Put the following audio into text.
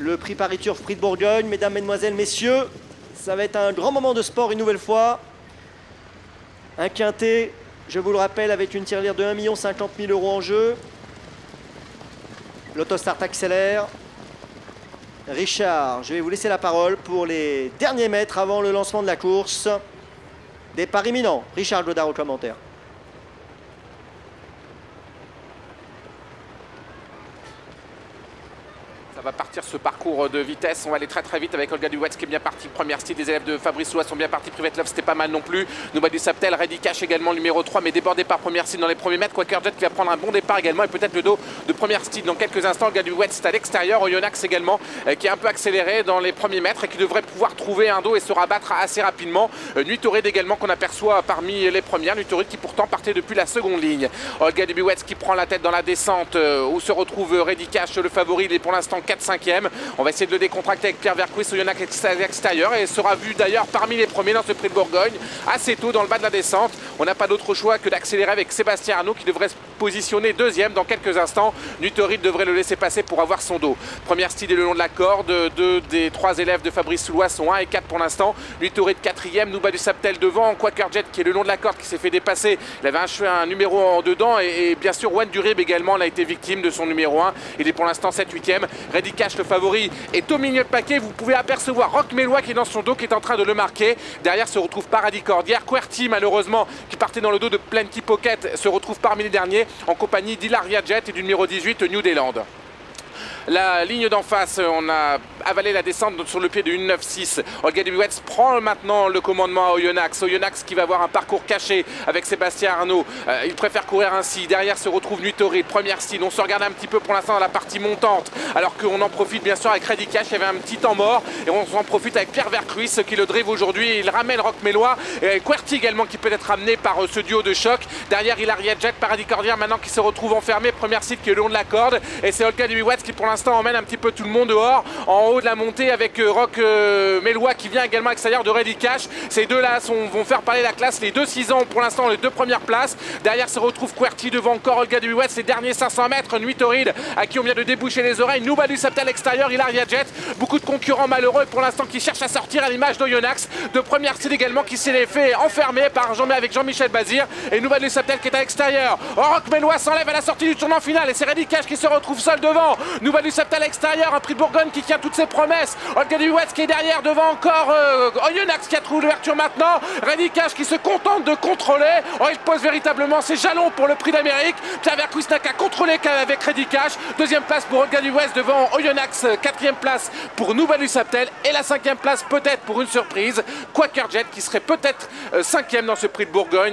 le prix Paris Turf, prix de Bourgogne. Mesdames, mesdemoiselles, messieurs, ça va être un grand moment de sport une nouvelle fois. Un quintet, je vous le rappelle, avec une tirelire de 1 50 000 € en jeu. L'autostart accélère. Richard, je vais vous laisser la parole pour les derniers mètres avant le lancement de la course. Départ imminent. Richard Godard au commentaire. Ça va partir ce parcours de vitesse, on va aller très très vite avec Olga Duwetz qui est bien parti, première style, des élèves de Fabrice Lois sont bien partis, Privet Love c'était pas mal non plus, Nouba du Saptel, Ready Cash également numéro 3 mais débordé par première style dans les premiers mètres, Quaker Jet qui va prendre un bon départ également et peut-être le dos de première style dans quelques instants. Olga Duwetz c'est à l'extérieur, Oyonnax également qui est un peu accéléré dans les premiers mètres et qui devrait pouvoir trouver un dos et se rabattre assez rapidement. Nuit Torride également qu'on aperçoit parmi les premières, Nuit Torride qui pourtant partait depuis la seconde ligne. Olga Duwetz qui prend la tête dans la descente où se retrouve Ready Cash le favori, il est pour l'instant 4-5e. On va essayer de le décontracter avec Pierre Vercouis, Oyonnax à l'extérieur et sera vu d'ailleurs parmi les premiers dans ce prix de Bourgogne assez tôt dans le bas de la descente. On n'a pas d'autre choix que d'accélérer avec Sébastien Arnaud qui devrait se positionner deuxième dans quelques instants. Nuit Torride devrait le laisser passer pour avoir son dos. Première style est le long de la corde. Deux des trois élèves de Fabrice Lois sont 1 et 4 pour l'instant. Nuit Torride 4e, Nouba du Saptel devant, Quaker Jet qui est le long de la corde qui s'est fait dépasser. Il avait un numéro en dedans et bien sûr Juan Durib également a été victime de son numéro 1. Il est pour l'instant 7-8e. Ready Cash le favori est au milieu de paquet. Vous pouvez apercevoir Roch Mélois qui est dans son dos qui est en train de le marquer. Derrière se retrouve Paradis Cordière. QWERTY malheureusement qui partait dans le dos de Plenty Pocket se retrouve parmi les derniers en compagnie d'Hilaria Jet et du numéro 18 New Deland. La ligne d'en face, on a avalé la descente sur le pied de 1,96. Olga Duwetz prend maintenant le commandement à Oyonnax. Oyonnax qui va avoir un parcours caché avec Sébastien Arnaud. Il préfère courir ainsi. Derrière se retrouve Nuit Torride, première style. On se regarde un petit peu pour l'instant dans la partie montante. Alors qu'on en profite bien sûr avec Ready Cash. Il y avait un petit temps mort. Et on en profite avec Pierre Vercruis qui le drive aujourd'hui. Il ramène Roch Mélois. Et QWERTY également qui peut être ramené par ce duo de choc. Derrière Hilaria Jet, Paradis Cordière maintenant qui se retrouve enfermé. Première style qui est le long de la corde. Et c'est Olga Duwetz qui pour l'instant emmène un petit peu tout le monde dehors en haut de la montée avec Roch Mélois qui vient également à l'extérieur de Ready Cash. Ces deux-là vont faire parler la classe. Les 2-6 ans pour l'instant les deux premières places. Derrière se retrouve QWERTY devant encore Olga Duwetz. Les derniers 500 mètres, Nuit Torride à qui on vient de déboucher les oreilles. Nouba du Saptel à l'extérieur, Hilaria Jet. Beaucoup de concurrents malheureux pour l'instant qui cherchent à sortir à l'image d'Oyonnax. De première style également qui s'est fait enfermer par avec Jean-Michel Bazir. Et Nouba du Saptel qui est à l'extérieur. Roch Mélois s'enlève à la sortie du tournant final et c'est Ready Cash qui se retrouve seul devant. Nouba du Saptel à l'extérieur, un prix de Bourgogne qui tient toutes ses promesses. Olga Duwetz qui est derrière devant encore Oyonnax qui a trouvé l'ouverture maintenant. Ready Cash qui se contente de contrôler. Oh, il pose véritablement ses jalons pour le prix d'Amérique. Pierre Vercruis n'a qu'à contrôler avec Ready Cash. Deuxième place pour Olga Duwetz devant Oyonnax. Quatrième place pour Nouba du Saptel. Et la 5e place peut-être pour une surprise. Quaker Jet qui serait peut-être 5e dans ce prix de Bourgogne.